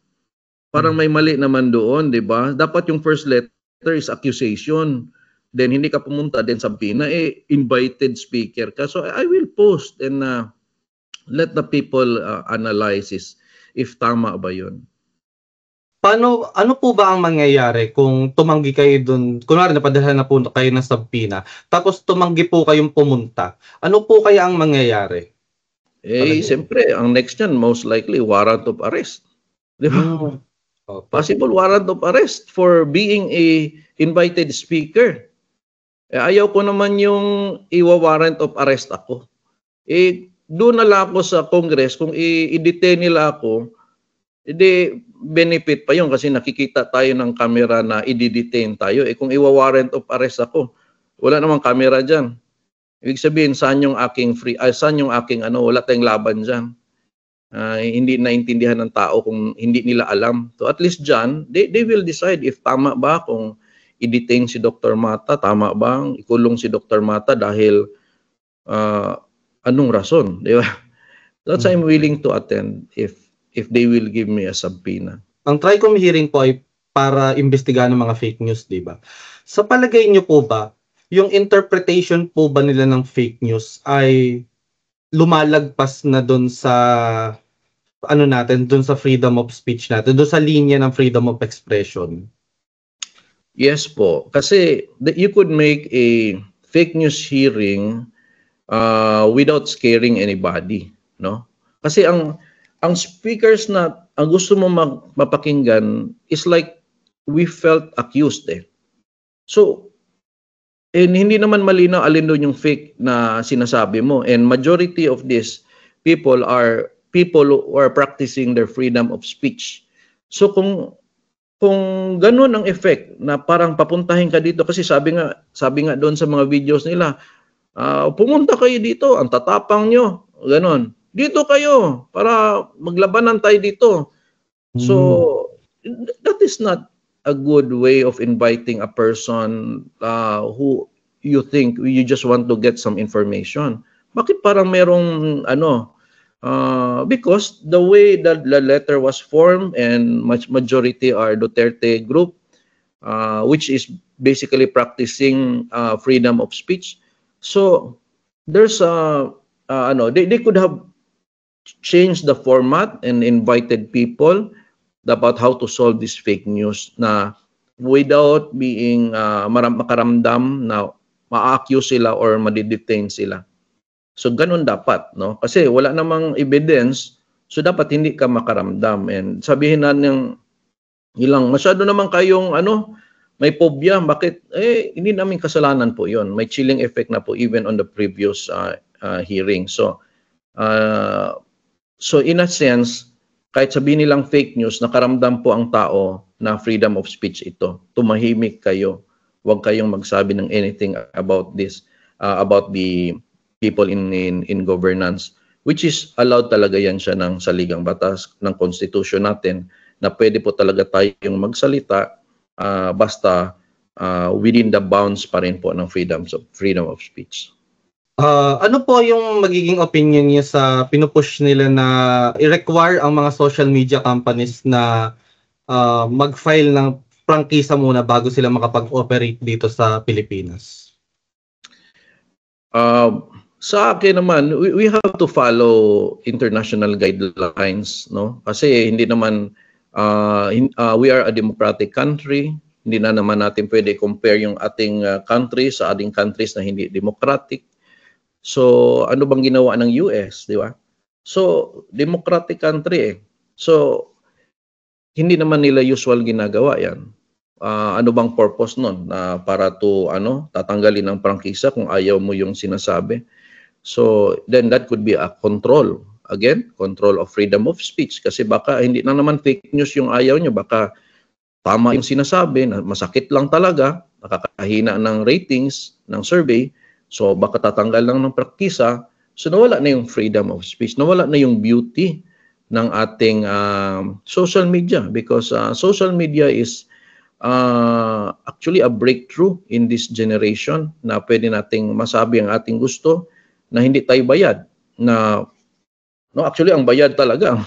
Parang may mali naman doon, di ba? Dapat yung first letter is accusation. Then hindi ka pumunta, then subpoena, invited speaker ka. So I will post and let the people analyze if tama ba yun. Ano po ba ang mangyayari kung tumanggi kayo doon? Kunwari napadalhan na po kayo ng subpoena, tapos tumanggi po kayong pumunta. Ano po kaya ang mangyayari? Siyempre, ang next yan, most likely, warrant of arrest. Di ba? Possible warrant of arrest for being a invited speaker. Ayaw ko naman yung iwa-warrant of arrest ako. Doon na lang ako sa Congress, kung i-detain nila ako, benefit pa yun kasi nakikita tayo ng camera na i-detain tayo. Kung iwa-warrant of arrest ako, wala namang camera dyan. Ibig sabihin, saan yung aking wala tayong laban dyan. Hindi naintindihan ng tao kung hindi nila alam. So at least dyan, they will decide if tama ba kung i-detain si Dr. Mata, tama bang ikulong si Dr. Mata dahil anong rason, di ba? That's I'm willing to attend if they will give me a subpoena. Ang TRICOM hearing po ay para imbestigahan ng mga fake news, di ba? Sa palagay niyo po ba, yung interpretation po ba nila ng fake news ay lumalagpas na doon sa doon sa freedom of speech natin, doon sa linya ng freedom of expression? Yes po. Kasi you could make a fake news hearing without scaring anybody, no? Kasi ang speakers na ang gusto mo mapakinggan is like we felt accused So, hindi naman malinaw alin doon yung fake na sinasabi mo. And majority of these people are people who are practicing their freedom of speech. So kung ganun ang effect na parang papuntahin ka dito kasi sabi nga doon sa mga videos nila, pumunta kayo dito, ang tatapang nyo, ganun. Dito kayo para maglabanan tayo dito. So that is not a good way of inviting a person who you think you just want to get some information. Bakit parang merong because the way that the letter was formed and majority are Duterte group, which is basically practicing freedom of speech. So there's they could have changed the format and invited people about how to solve this fake news na without being makaramdam na ma-accuse sila or ma-detain sila. So ganun dapat, no? Kasi wala namang evidence, so dapat hindi ka makaramdam. And sabihin na ng ilang, masyado naman kayong may phobia, bakit? Hindi namin kasalanan po 'yon. May chilling effect na po even on the previous hearing. So in a sense, kahit sabihin nilang fake news, nakaramdam po ang tao na freedom of speech ito. Tumahimik kayo. Huwag kayong magsabi ng anything about this, about the people in governance, which is allowed talaga yan siya ng saligang batas ng constitution natin na pwede po talaga tayong magsalita basta within the bounds pa rin po ng freedom of speech. Ano po yung magiging opinion niyo sa pinupush nila na i-require ang mga social media companies na mag-file ng prangkisa muna bago sila makapag-operate dito sa Pilipinas? Sa akin naman, we have to follow international guidelines, no? Kasi hindi naman we are a democratic country. Hindi na naman natin pwede compare yung ating country sa ating countries na hindi democratic. So, ano bang ginawa ng US, di ba? So, democratic country eh. So, hindi naman nila usual ginagawa yan. Ano bang purpose nun? Para to, tatanggalin ang prangkisa kung ayaw mo yung sinasabi. So, then that could be a control. Again, control of freedom of speech. Kasi baka hindi na naman fake news yung ayaw nyo. Baka tama yung sinasabi, na masakit lang talaga, nakakahina ng ratings, ng survey. So, baka tatanggal lang ng prangkisa. So, nawala na yung freedom of speech. Nawala na yung beauty ng ating social media. Because social media is actually a breakthrough in this generation na pwede nating masabi ang ating gusto na hindi tayo bayad. Actually, ang bayad talaga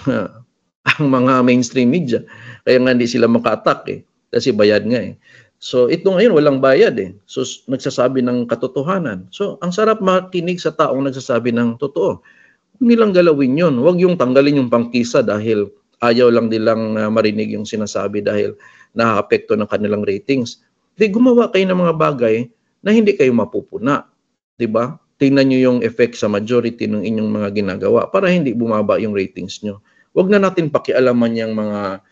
ang mga mainstream media. Kaya nga hindi sila maka-attack eh. Kasi bayad nga eh. So ito ngayon walang bayad eh. So nagsasabi ng katotohanan. So ang sarap makinig sa taong nagsasabi ng totoo. Huwag nilang galawin yun. Huwag yung tanggalin yung pangkisa dahil ayaw lang nilang marinig yung sinasabi dahil nakaka-apekto ng kanilang ratings. Di gumawa kayo ng mga bagay na hindi kayo mapupuna. Diba? Tingnan nyo yung effect sa majority ng inyong mga ginagawa para hindi bumaba yung ratings nyo. Huwag na natin pakialaman yung mga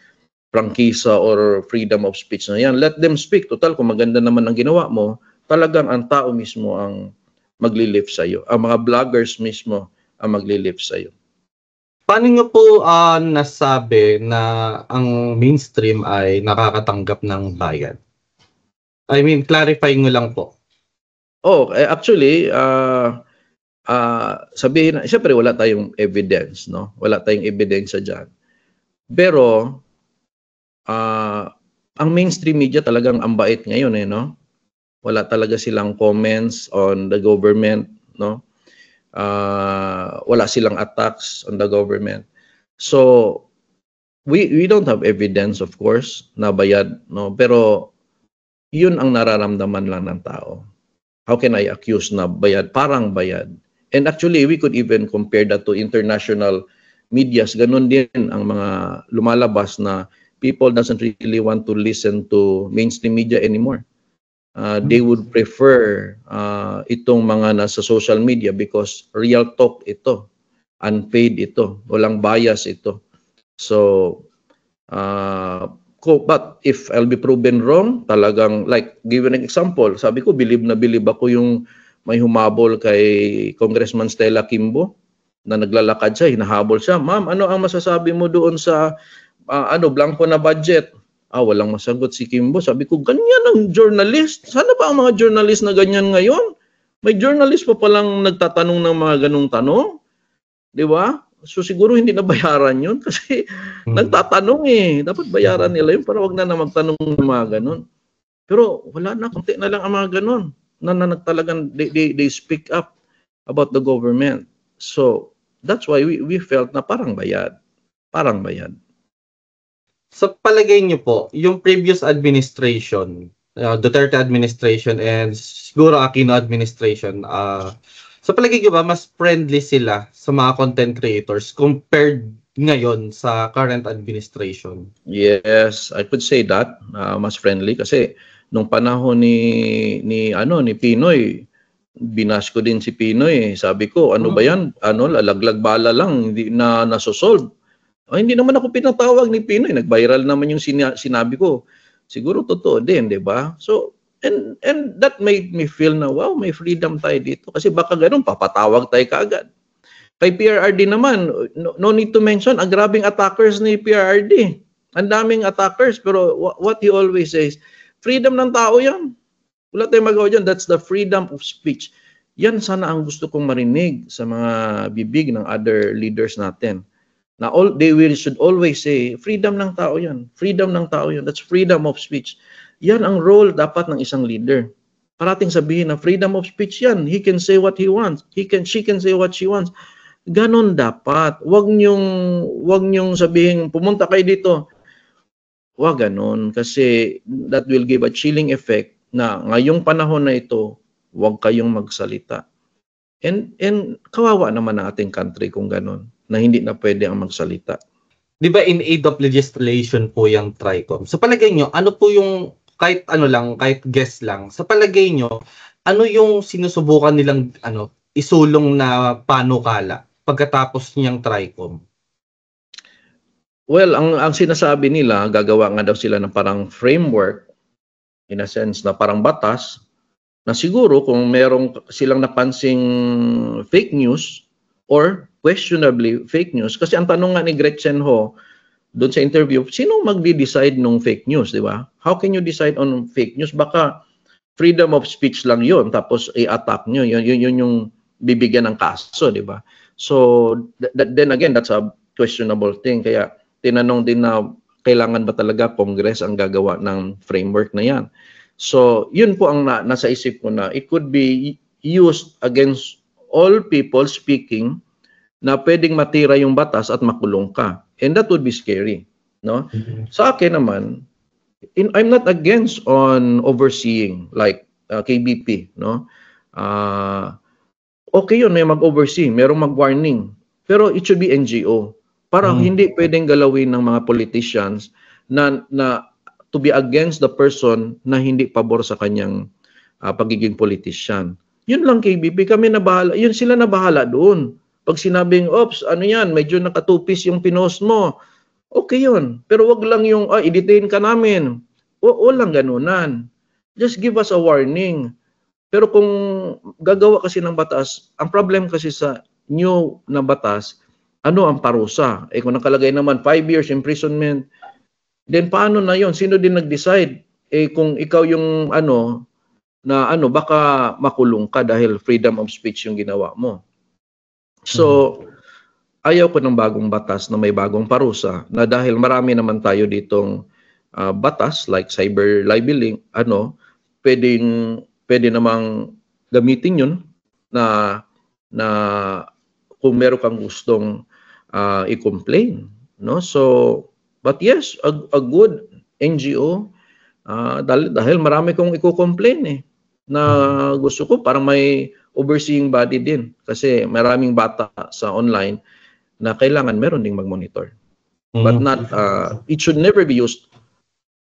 prangkisa or freedom of speech na yan. Let them speak. Total, kung maganda naman ang ginawa mo, talagang ang tao mismo ang magli-live sa'yo. Ang mga vloggers mismo ang magli-live sa'yo. Paano nyo po nasabi na ang mainstream ay nakakatanggap ng bayad? I mean, clarifying nyo lang po. Actually, sabihin na, siyempre wala tayong evidence, no? Wala tayong ebidensya dyan. Pero, ang mainstream media talagang ang bait ngayon, eh, no? Wala talaga silang comments on the government, no? Wala silang attacks on the government. So, we don't have evidence, of course, na bayad, no? Pero, yun ang nararamdaman lang ng tao. How can I accuse na bayad? Parang bayad. And actually, we could even compare that to international medias. Ganun din ang mga lumalabas na people doesn't really want to listen to mainstream media anymore. They would prefer itong mga nasa social media because real talk ito. Unpaid ito. Walang bias ito. So, but if I'll be proven wrong, talagang, like, give an example, sabi ko, bilib na bilib ako yung may humabol kay Congressman Stella Kimbo na naglalakad siya, hinahabol siya. Ma'am, ano ang masasabi mo doon sa blanco na budget? Walang masagot si Kimbo. Sabi ko, ganyan ang journalist. Sana ba ang mga journalist na ganyan ngayon? May journalist pa palang nagtatanong ng mga ganung tanong. Di ba? So siguro hindi na bayaran yun kasi nagtatanong eh. Dapat bayaran nila yun para wag na magtanong ng mga ganun. Pero wala na, konti na lang ang mga ganun. Talagang they speak up about the government. So that's why we felt na parang bayad. Parang bayad. Sa palagay niyo po, yung previous administration, Duterte administration and siguro Aquino administration, sa palagay niyo ba mas friendly sila sa mga content creators compared ngayon sa current administration? Yes, I could say that, mas friendly kasi nung panahon ni Pinoy, binash ko din si Pinoy. Sabi ko, ano ba yan? Lalaglag bala lang, hindi na nasosolve. Hindi naman ako pinatawag ni Pinoy. Nag-viral naman yung sinabi ko. Siguro totoo din, di ba? So, and that made me feel na, wow, may freedom tayo dito. Kasi baka ganun, papatawag tayo kaagad. Kay PRRD naman, no need to mention, ang grabing attackers ni PRRD. Ang daming attackers, pero what he always says, freedom ng tao yan. Wala tayong magawa dyan. That's the freedom of speech. Yan sana ang gusto kong marinig sa mga bibig ng other leaders natin. Na should always say, freedom ng tao yan. Freedom ng tao yan. That's freedom of speech. Yan ang role dapat ng isang leader. Parating sabihin na freedom of speech yan. He can say what he wants. She can say what she wants. Ganon dapat. Wag niyong sabihin, pumunta kayo dito. wag ganun. Kasi that will give a chilling effect na ngayong panahon na ito, wag kayong magsalita. And kawawa naman ang ating country kung ganun, na hindi na pwede ang magsalita. Di ba in aid of legislation po yung TRICOM? Sa palagay nyo, ano po yung, kahit ano lang, kahit guess lang, sa palagay nyo, ano yung sinusubukan nilang isulong na panukala pagkatapos niyang TRICOM? Well, ang sinasabi nila, gagawa nga daw sila ng parang framework, in a sense na parang batas, na siguro kung merong silang napansing fake news or questionably fake news, kasi ang tanong nga ni Gretchen Ho doon sa interview, sino magdi-decide nung fake news, di ba? How can you decide on fake news? Baka freedom of speech lang yun, tapos i-attack nyo, yun yung bibigyan ng kaso, di ba? So, then again, that's a questionable thing. Kaya tinanong din na kailangan ba talaga Congress ang gagawa ng framework na yan. So, yun po ang nasa isip ko na it could be used against all people speaking na pwedeng matira yung batas at makulong ka. And that would be scary, no? Sa akin naman, I'm not against on overseeing like KBP, no? Okay yun, may mag-oversee, merong mag-warning. Pero it should be NGO. Parang hindi pwedeng galawin ng mga politicians na to be against the person na hindi pabor sa kanyang pagiging politician. Yun lang KBP, kami na bahala. Yun sila na bahala doon. Pag sinabing, ops, ano yan, medyo nakatupis yung pinost mo. Okay yun. Pero wag lang yung, i-detain ka namin. Walang ganunan. Just give us a warning. Pero kung gagawa kasi ng batas, ang problem kasi sa new na batas, ano ang parusa? Kung nakalagay naman 5 years imprisonment, then paano na yon? Sino din nag-decide? Kung ikaw yung baka makulong ka dahil freedom of speech yung ginawa mo. So, ayaw ko ng bagong batas na may bagong parusa na dahil marami naman tayo ditong batas like cyber libeling, pwede namang gamitin yun na kung meron kang gustong i-complain, no? So, but yes, a good NGO, dahil marami kong i-complain na gusto ko parang may overseeing body din kasi maraming bata sa online na kailangan meron ding mag-monitor. But not, it should never be used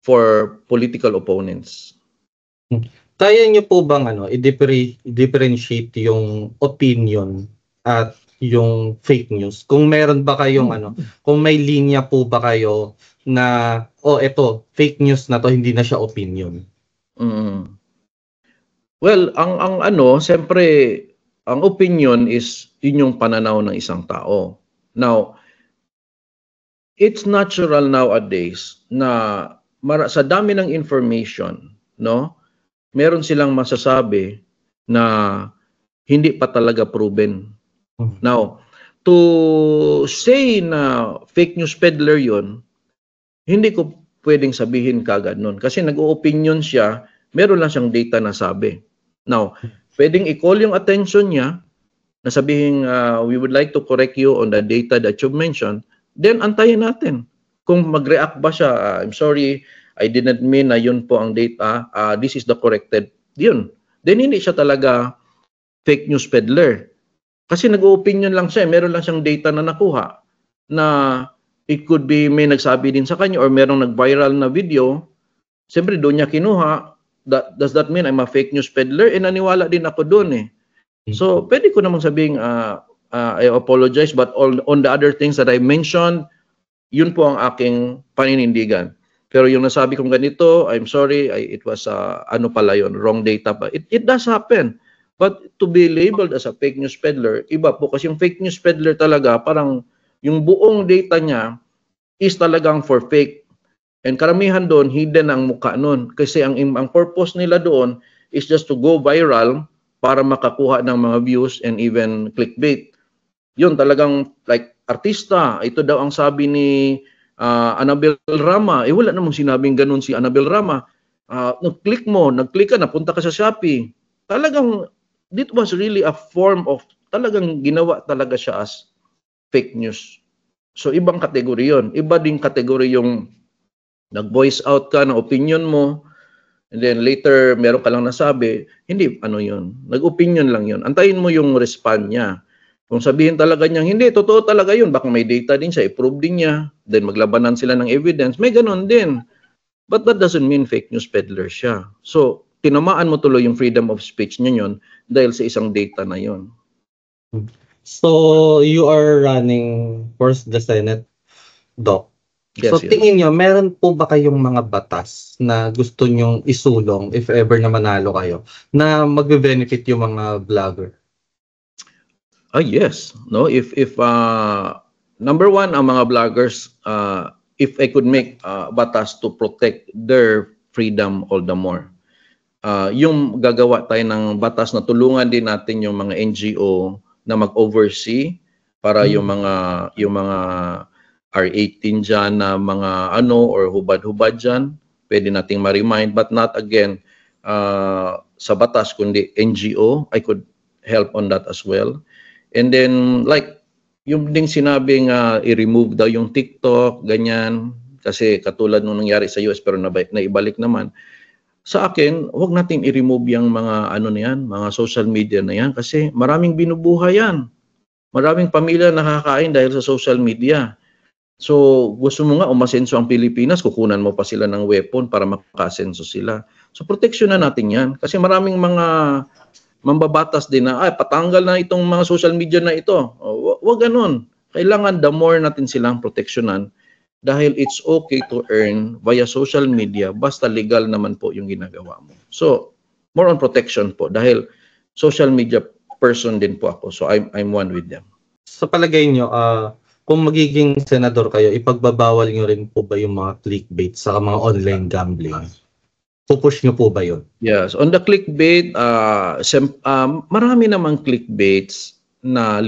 for political opponents. Kaya niyo po bang i-differentiate yung opinion at yung fake news? Kung meron ba kayong kung may linya po ba kayo na eto fake news na to, hindi na siya opinion? Well, siyempre ang opinion is yun yung pananaw ng isang tao. Now, it's natural nowadays na sa dami ng information, no? Meron silang masasabi na hindi pa talaga proven. Now, to say na fake news peddler yon, hindi ko pwedeng sabihin kagad nun. Kasi nag-o-opinion siya, meron lang siyang data na sabi. Now, pwedeng i-call yung attention niya, na sabihin, we would like to correct you on the data that you've mentioned, then antayin natin. Kung mag-react ba siya, I'm sorry, I didn't mean na yun po ang data, this is the corrected, yun. Then hindi siya talaga fake news peddler. Kasi nag-opinion lang siya, meron lang siyang data na nakuha, na it could be may nagsabi din sa kanya or merong nag-viral na video, siyempre doon niya kinuha, does that mean I'm a fake news peddler? Naniwala din ako doon So, pwede ko namang sabihin, I apologize, but on the other things that I mentioned, yun po ang aking paninindigan. Pero yung nasabi kong ganito, I'm sorry, it was pala yun, wrong data pa. It does happen. But to be labeled as a fake news peddler, iba po. Kasi yung fake news peddler talaga, parang yung buong data niya is talagang for fake. And karamihan doon, hidden ang mukha noon. Kasi ang purpose nila doon is just to go viral para makakuha ng mga views and even clickbait. Yun talagang like artista. Ito daw ang sabi ni Annabel Rama. Wala namang sinabing ganun si Annabel Rama. Nag-click mo, nag-click ka, napunta ka sa Shopee. Talagang, it was really a form of, talagang ginawa talaga siya as fake news. So, ibang kategorya yun. Iba ding kategorya yung nag-voice out ka ng opinion mo, and then later meron ka lang nasabi, hindi, ano yun, nag-opinion lang yun. Antayin mo yung respond niya. Kung sabihin talaga niya, hindi, totoo talaga yun, baka may data din siya, i-prove din niya, then maglabanan sila ng evidence, may ganun din. But that doesn't mean fake news peddler siya. So, tinamaan mo tuloy yung freedom of speech niya yun dahil sa isang data na yun. So, you are running for the Senate, Doc. Yes, So, yes. tingin nyo, meron po ba kayong mga batas na gusto nyong isulong if ever na manalo kayo na magbe-benefit yung mga vlogger? Yes. No, if number one, ang mga vloggers, if I could make batas to protect their freedom all the more. Yung gagawa tayo ng batas na tulungan din natin yung mga NGO na mag-oversee para yung mga R18 dyan na mga ano or hubad-hubad dyan, pwede nating ma-remind, but not again sa batas kundi NGO. I could help on that as well. And then like yung ding sinabing i-remove daw yung TikTok, ganyan, kasi katulad nung nangyari sa US pero naibalik naman. Sa akin, huwag natin i-remove yung mga ano na yan, mga social media na yan kasi maraming binubuhay yan. Maraming pamilya nakakain dahil sa social media. So, gusto mo nga umasenso ang Pilipinas, kukunan mo pa sila ng weapon para makasenso sila. So, protection na natin yan. Kasi maraming mga mambabatas din na, patanggal na itong mga social media na ito. Wag ganun. Kailangan the more natin silang proteksyonan dahil it's okay to earn via social media basta legal naman po yung ginagawa mo. So, more on protection po dahil social media person din po ako. So, I'm one with them. Sa palagay nyo, kung magiging senador kayo, ipagbabawal nyo rin po ba yung mga clickbait sa mga online gambling? Pupush nyo po ba yun? Yes. On the clickbait, marami namang clickbaits na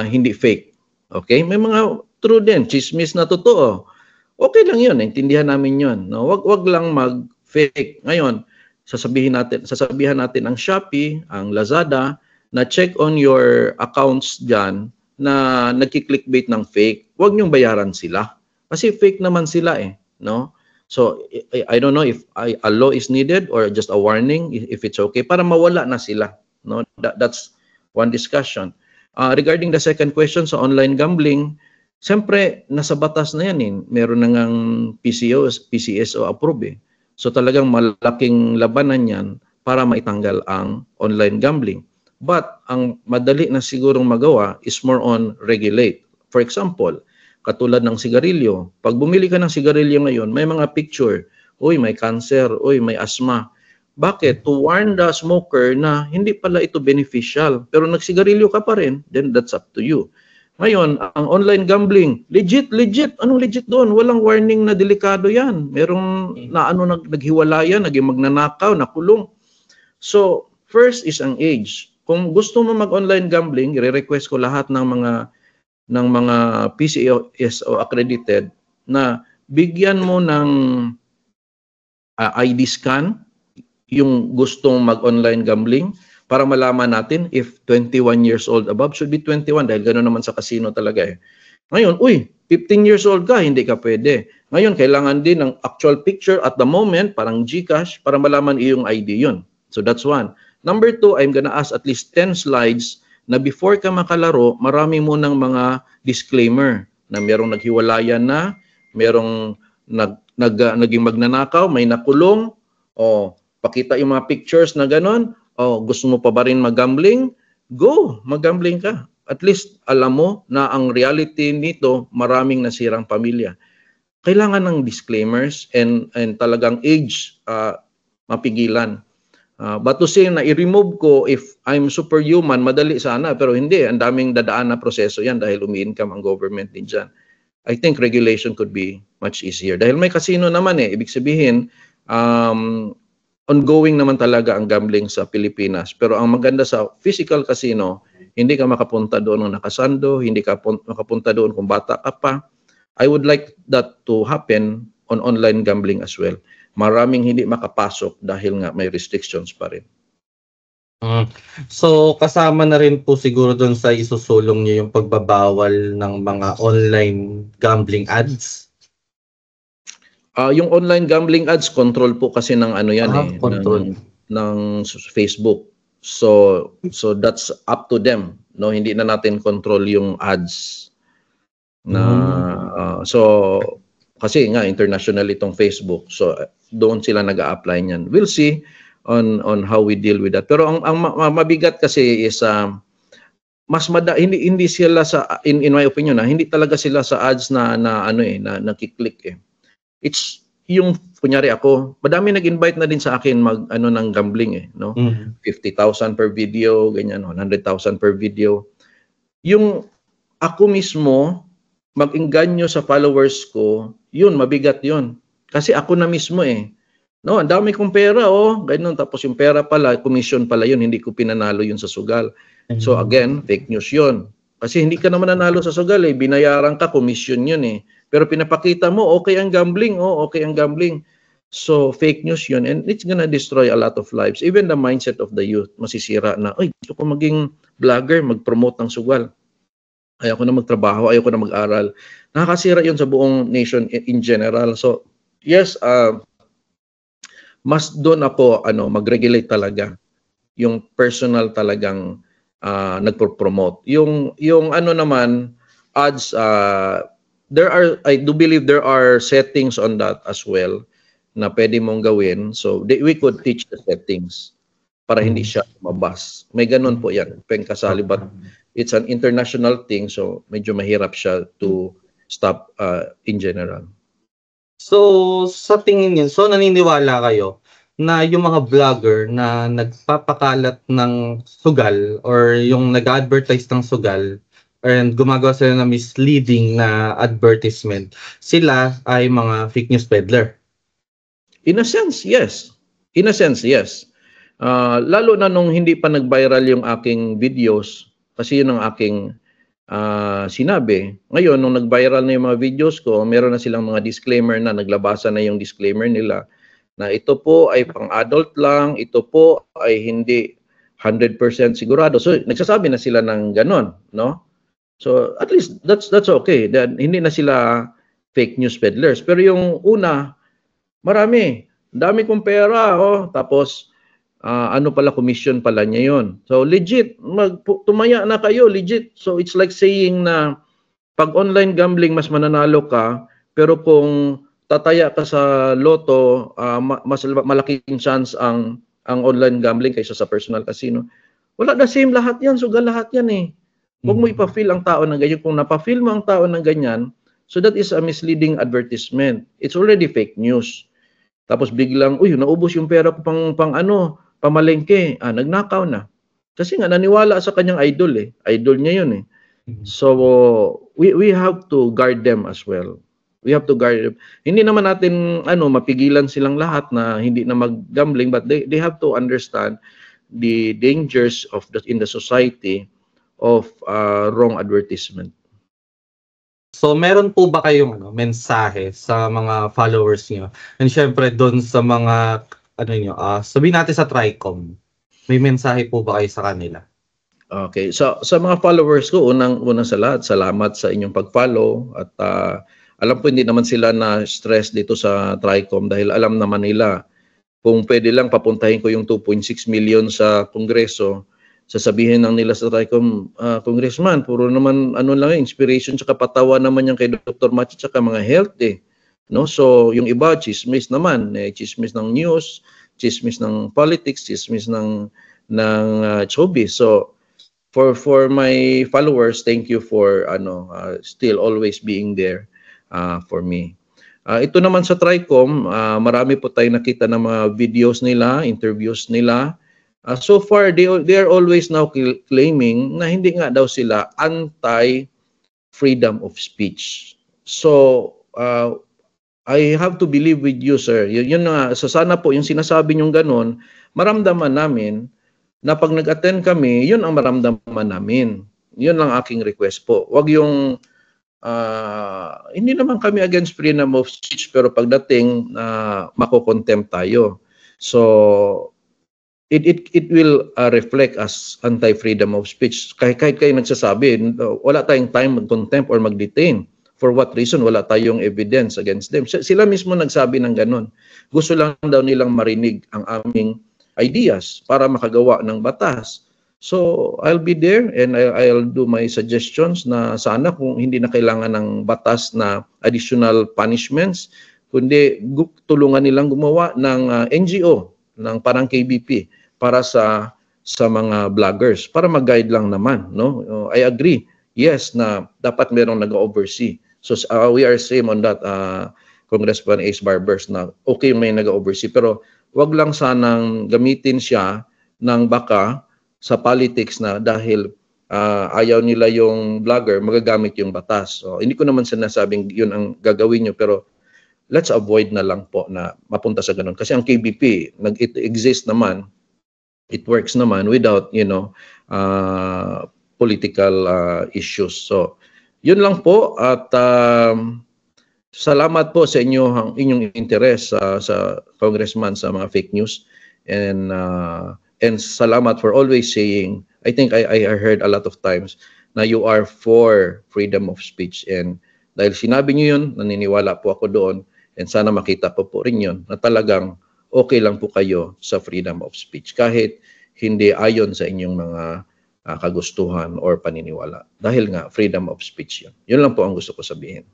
hindi fake. Okay? May mga true din, chismis na totoo. Okay lang yun, intindihan namin yun. No? Wag lang mag-fake. Ngayon, sasabihan natin ang Shopee, ang Lazada, na check on your accounts dyan na nagki-clickbait ng fake. Huwag niyong bayaran sila. Kasi fake naman sila eh. No? So, I don't know if a law is needed or just a warning, if it's okay, para mawala na sila. No? That's one discussion. Regarding the second question sa online gambling, siyempre, nasa batas na yan eh. Meron na ngang PCSO approve eh. So talagang malaking labanan yan para maitanggal ang online gambling. But ang madali na sigurong magawa is more on regulate. For example, katulad ng sigarilyo. Pag bumili ka ng sigarilyo ngayon, may mga picture. Uy, may cancer. Uy, may asthma. Bakit? To warn the smoker na hindi pala ito beneficial. Pero nagsigarilyo ka pa rin, then that's up to you. Ngayon, ang online gambling, legit. Anong legit doon? Walang warning na delikado yan. Merong naghiwalayan, naging magnanakaw, nakulong. So, first is ang age. Kung gusto mo mag-online gambling, i-request ko lahat ng mga PCSO accredited na bigyan mo ng ID scan yung gustong mag-online gambling para malaman natin if 21 years old above, should be 21 dahil gano'n naman sa casino talaga eh. Ngayon, 15 years old ka, hindi ka pwede. Ngayon, kailangan din ng actual picture at the moment, parang GCash, para malaman iyong ID yun. So that's one. Number two, I'm gonna ask at least 10 slides na before ka makalaro, marami mo ng mga disclaimer na merong naghiwalayan na, merong naging magnanakaw, may nakulong, pakita yung mga pictures na ganon, gusto mo pa ba rin mag-gambling? Go, mag-gambling ka. At least alam mo na ang reality nito, maraming nasirang pamilya. Kailangan ng disclaimers and talagang age mapigilan. But to say na i-remove ko if I'm superhuman, madali sana, pero hindi. Ang daming dadaan na proseso yan dahil umi-income ang government din dyan. I think regulation could be much easier. Dahil may casino naman eh. Ibig sabihin, ongoing naman talaga ang gambling sa Pilipinas. Pero ang maganda sa physical casino, hindi ka makapunta doon ng nakasando, hindi ka makapunta doon kung bata ka pa. I would like that to happen on online gambling as well. Maraming hindi makapasok dahil nga may restrictions pa rin. So, kasama na rin po siguro doon sa isusulong niyo yung pagbabawal ng mga online gambling ads? Yung online gambling ads, control po kasi ng ano yan Control. ng Facebook. So that's up to them, no? Hindi na natin control yung ads na so kasi nga international itong Facebook. So doon sila nag-a-apply niyan. We'll see on how we deal with that. Pero ang mabigat kasi is hindi sila sa in my opinion hindi talaga sila sa ads na nakiklik eh. It's yung kunyari ako, madami nag-invite na din sa akin ng gambling eh, no? 50,000 per video, ganyan, 100,000 per video. Yung ako mismo mag-engganyo sa followers ko, yun mabigat yun. Kasi ako na mismo eh. No, ang dami kong pera ganun, tapos yung pera pala, commission pala yun, hindi ko pinanalo yun sa sugal. So again, fake news yun. Kasi hindi ka naman nanalo sa sugal eh, binayaran ka, commission yun eh. Pero pinapakita mo, okay ang gambling, okay ang gambling. So fake news yun, and it's gonna destroy a lot of lives. Even the mindset of the youth, masisira na, ay, gusto ko maging vlogger, mag-promote ng sugal. Ayaw ko na magtrabaho, ayaw ko na mag-aral. Nakakasira yun sa buong nation in general. So yes, mas doon ako mag-regulate talaga yung personal talagang nagpo-promote. Yung naman ads, I do believe there are settings on that as well na pwede mong gawin. So we could teach the settings para hindi siya mabas. May ganun po yan, pengkasali, but it's an international thing, so medyo mahirap siya to stop in general. So, sa tingin niyo, naniniwala kayo na yung mga vlogger na nagpapakalat ng sugal or yung nag-advertise ng sugal and gumagawa sila ng misleading na advertisement, sila ay mga fake news peddler? In a sense, yes. In a sense, yes. Lalo na nung hindi pa nag-viral yung aking videos, kasi yun ang aking sinabi. Ngayon, nung nag-viral na yung mga videos ko, meron na silang mga disclaimer na, naglabasa na yung disclaimer nila na ito po ay pang-adult lang, ito po ay hindi 100% sigurado. So, nagsasabi na sila ng ganon, no? So, at least that's okay. Hindi na sila fake news peddlers. Pero yung una, marami. Dami kong pera, tapos pala, commission pala niya yun. So, legit, tumaya na kayo, legit. So, it's like saying na pag online gambling, mas mananalo ka, pero kung tataya ka sa loto, mas malaking chance ang online gambling kaysa sa personal casino. Wala, the same lahat yan, sugal lahat yan eh. Huwag mo ipa-feel ang tao ng ganyan. Kung napa-feel mo ang tao ng ganyan, so that is a misleading advertisement. It's already fake news. Tapos biglang, naubos yung pera ko pamalengke. Nagnakaw na. Kasi nga, naniwala sa kanyang idol eh. Idol niya yun eh. So, we have to guard them as well. We have to guard them. Hindi naman natin, mapigilan silang lahat na hindi na mag-gambling, but they have to understand the dangers in the society of wrong advertisement. So, meron po ba kayong mensahe sa mga followers niyo? And syempre, doon sa mga, sabihin natin sa TRICOM, may mensahe po ba kayo sa kanila? Okay. So, sa mga followers ko, unang sa lahat, salamat sa inyong pag-follow. At alam ko hindi naman sila na stress dito sa TRICOM dahil alam naman nila kung pwede lang papuntahin ko yung 2.6 million sa Kongreso, sasabihin ng nila sa TRICOM, Congressman, puro naman inspiration tsaka patawa naman yan kay Dr. Machi tsaka mga health eh. No? So yung iba chismis naman, chismis ng news, chismis ng politics, chismis ng showbiz. So for my followers, thank you for still always being there for me. Ito naman sa TRICOM, marami po tayong nakita ng mga videos nila, interviews nila. So far, they are always now claiming na hindi nga daw sila anti-freedom of speech. So, I have to believe with you, sir. Yun na, so sana po yung sinasabi niyong ganun, maramdaman namin na pag nag-attend kami, yun ang maramdaman namin. Yun ang aking request po. Wag yung, hindi naman kami against freedom of speech, pero pagdating, mako-contempt tayo. So, it will reflect as anti-freedom of speech. Kahit kayo nagsasabi, wala tayong time mag-contempt or mag-detain. for what reason wala tayong evidence against them. Sila mismo nagsabi ng ganun. Gusto lang daw nilang marinig ang aming ideas para makagawa ng batas. So I'll be there and I'll do my suggestions na sana kung hindi na kailangan ng batas na additional punishments, kundi tulungan nilang gumawa ng NGO, ng parang KBP para sa mga vloggers, para mag-guide lang naman, no? I agree. Yes, na dapat merong nag-oversee. So we are same on that, Congressman Ace Barbers, na okay may nag-oversee, pero wag lang sanang gamitin siya ng baka sa politics na dahil ayaw nila yung vlogger, magagamit yung batas. So, hindi ko naman sinasabing yun ang gagawin nyo, pero let's avoid na lang po na mapunta sa ganun. Kasi ang KBP, it exists naman, it works naman without, political issues. So, yun lang po at salamat po sa inyong interes sa congressman sa mga fake news and salamat for always saying, I think I heard a lot of times na you are for freedom of speech, and dahil sinabi niyo yun, naniniwala po ako doon, and sana makita ko po rin yun na talagang okay lang po kayo sa freedom of speech kahit hindi ayon sa inyong mga kagustuhan or paniniwala. Dahil nga, freedom of speech yun. Yun lang po ang gusto ko sabihin.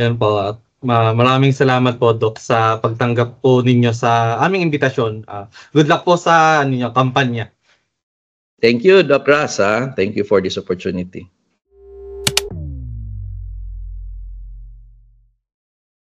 Yan po. At maraming salamat po, Doc, sa pagtanggap po ninyo sa aming imbitasyon. Good luck po sa kampanya. Thank you, Doc Ras. Thank you for this opportunity.